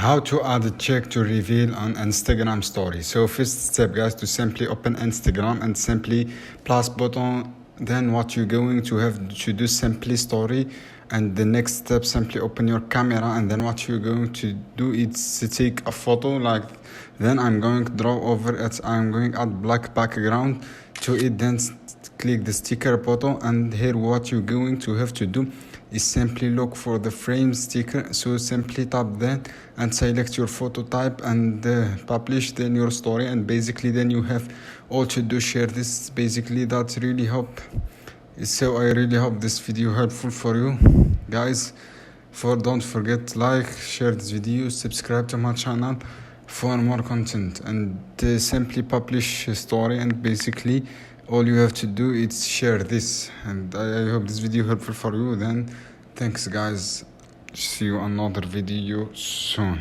How to add a check to reveal on Instagram story. So first step, guys, to simply open Instagram and simply plus button. Then what you're going to have to do, simply story. And the next step, simply open your camera, and then what you're going to do is to take a photo like. Then I'm going to draw over it. I'm going to add black background to it. Then click the sticker button, and here what you're going to have to do is simply look for the frame sticker. So simply tap that and select your photo type and publish then your story, and basically then you have all to do share this. Basically that really help. So I really hope this video helpful for you guys. Don't forget like, share this video, subscribe to my channel for more content, and simply publish a story, and basically all you have to do is share this. And I hope this video helpful for you. Then thanks guys, see you another video soon.